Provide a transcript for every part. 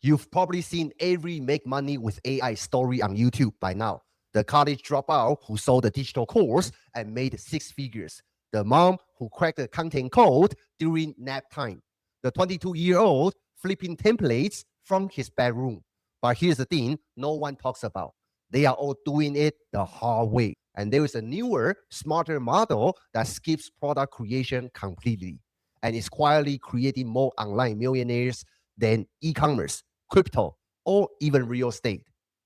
You've probably seen every make money with AI story on YouTube by now. The college dropout who sold a digital course and made six figures. The mom who cracked the content code during nap time. The 22-year-old flipping templates from his bedroom. But here's the thing no one talks about. They are all doing it the hard way. And there is a newer, smarter model that skips product creation completely and is quietly creating more online millionaires than e-commerce, crypto, or even real estate.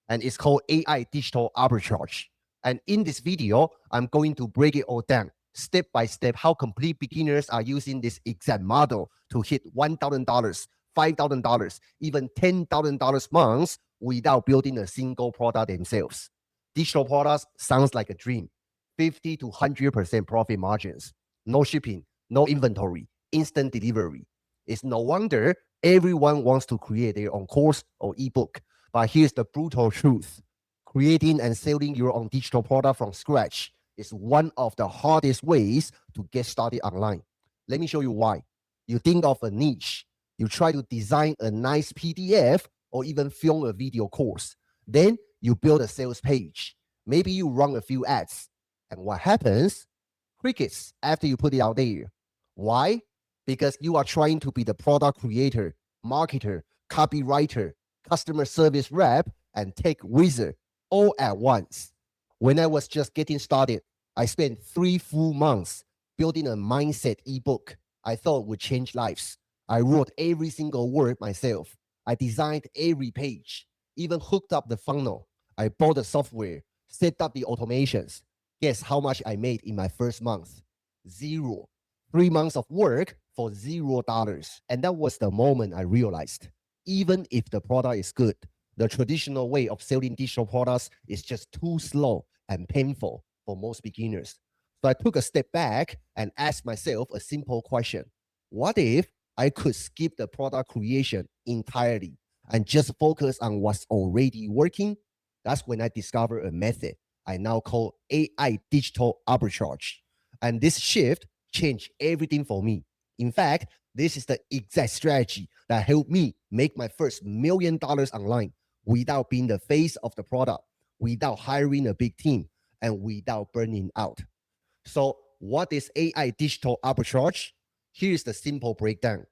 And it's called AI Digital Arbitrage. And in this video, I'm going to break it all down step by step how complete beginners are using this exact model to hit $1,000, $5,000, even $10,000 months without building a single product themselves. Digital products sounds like a dream. 50 to 100% profit margins, no shipping, no inventory, instant delivery. It's no wonder everyone wants to create their own course or ebook. But here's the brutal truth. Creating and selling your own digital product from scratch is one of the hardest ways to get started online. Let me show you why. You think of a niche. You try to design a nice PDF or even film a video course. Then you build a sales page. Maybe you run a few ads. And what happens? Crickets after you put it out there. Why? Because you are trying to be the product creator, marketer, copywriter, customer service rep, and tech wizard all at once. When I was just getting started, I spent 3 full months building a mindset ebook I thought would change lives. I wrote every single word myself. I designed every page, even hooked up the funnel. I bought the software, set up the automations. Guess how much I made in my first month? Zero. 3 months of work for $0. And that was the moment I realized, even if the product is good, the traditional way of selling digital products is just too slow and painful for most beginners. So I took a step back and asked myself a simple question. What if I could skip the product creation entirely and just focus on what's already working? That's when I discovered a method I now call AI Digital Arbitrage. And this shift changed everything for me. In fact, this is the exact strategy that helped me make my first $1 million online without being the face of the product, without hiring a big team, and without burning out. So, what is AI digital arbitrage? Here's the simple breakdown.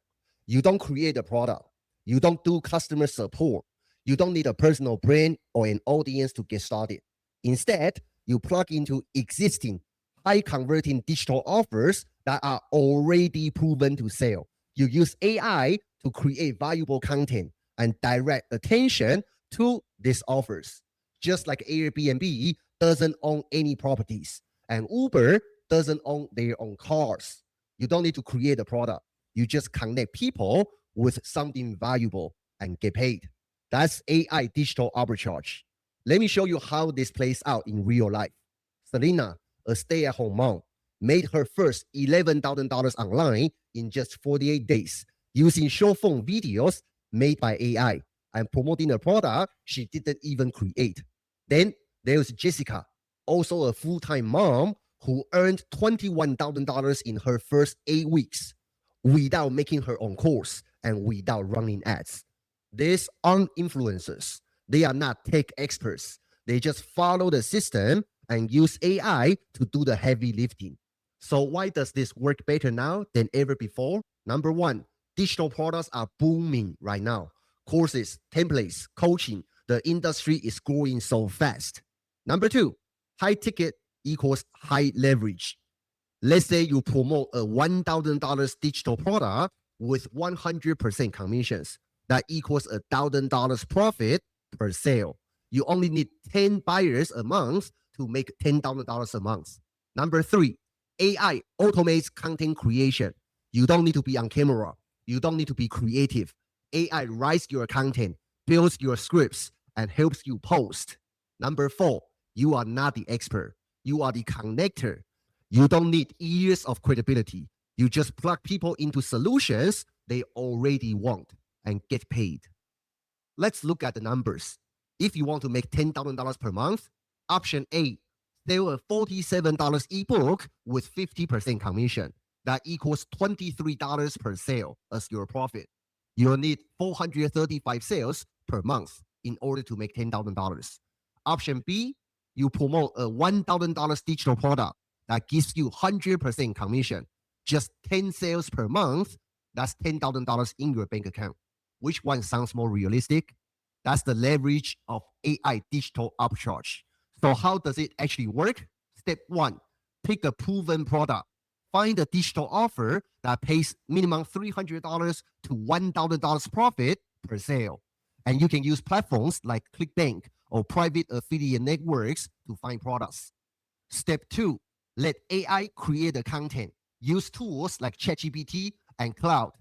You don't create a product. You don't do customer support. You don't need a personal brand or an audience to get started. Instead, you plug into existing high converting digital offers that are already proven to sell. You use AI to create valuable content and direct attention to these offers. Just like Airbnb doesn't own any properties and Uber doesn't own their own cars. You don't need to create a product. You just connect people with something valuable and get paid. That's AI digital arbitrage. Let me show you how this plays out in real life. Selena, a stay-at-home mom, made her first $11,000 online in just 48 days using short form videos made by AI and promoting a product she didn't even create. Then there's Jessica, also a full-time mom who earned $21,000 in her first 8 weeks without making her own course and without running ads. These aren't influencers. They are not tech experts. They just follow the system and use AI to do the heavy lifting. So why does this work better now than ever before? Number one, digital products are booming right now. Courses, templates, coaching, the industry is growing so fast. Number two, high ticket equals high leverage. Let's say you promote a $1,000 digital product with 100% commissions. That equals $1,000 profit per sale. You only need 10 buyers a month to make $10,000 a month. Number three, AI automates content creation. You don't need to be on camera. You don't need to be creative. AI writes your content, builds your scripts, and helps you post. Number four, you are not the expert. You are the connector. You don't need years of credibility. You just plug people into solutions they already want and get paid. Let's look at the numbers. If you want to make $10,000 per month, option A, sell a $47 ebook with 50% commission. That equals $23 per sale as your profit. You'll need 435 sales per month in order to make $10,000. Option B, you promote a $1,000 digital product that gives you 100% commission, just 10 sales per month. That's $10,000 in your bank account. Which one sounds more realistic? That's the leverage of AI digital arbitrage. So how does it actually work? Step one, pick a proven product. Find a digital offer that pays minimum $300 to $1,000 profit per sale. And you can use platforms like ClickBank or private affiliate networks to find products. Step two, let AI create the content. Use tools like ChatGPT and Cloud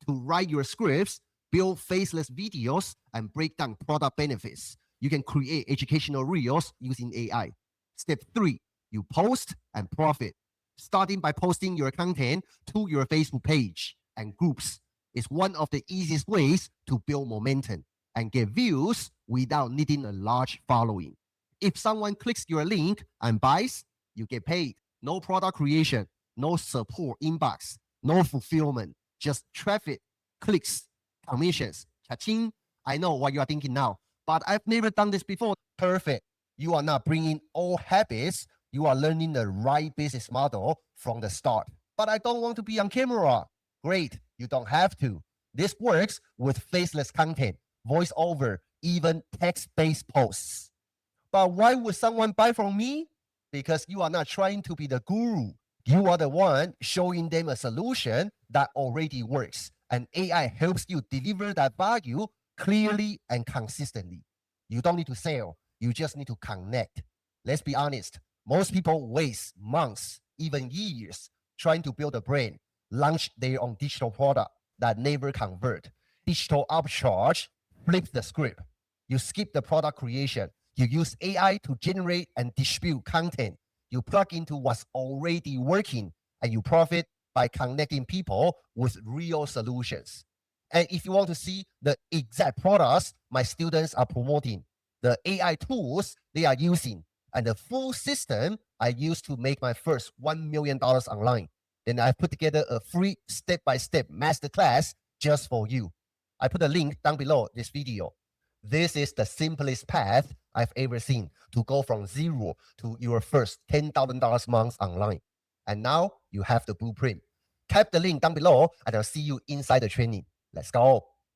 to write your scripts, build faceless videos, and break down product benefits. You can create educational reels using AI. Step three, you post and profit. Starting by posting your content to your Facebook page and groups is one of the easiest ways to build momentum and get views without needing a large following. If someone clicks your link and buys, you get paid. No product creation, no support inbox, no fulfillment, just traffic, clicks, commissions. Cha-ching. I know what you are thinking now, but I've never done this before. Perfect. You are not bringing all habits. You are learning the right business model from the start. But I don't want to be on camera. Great. You don't have to. This works with faceless content, voiceover, even text-based posts. But why would someone buy from me? Because you are not trying to be the guru. You are the one showing them a solution that already works. And AI helps you deliver that value clearly and consistently. You don't need to sell. You just need to connect. Let's be honest. Most people waste months, even years, trying to build a brand, launch their own digital product that never convert. Digital arbitrage flips the script. You skip the product creation. You use AI to generate and distribute content. You plug into what's already working, and you profit by connecting people with real solutions. And if you want to see the exact products my students are promoting, the AI tools they are using, and the full system I used to make my first $1 million online, then I put together a free step-by-step masterclass just for you. I put a link down below this video. This is the simplest path I've ever seen to go from zero to your first $10,000 month online. And now you have the blueprint. Tap the link down below and I'll see you inside the training. Let's go.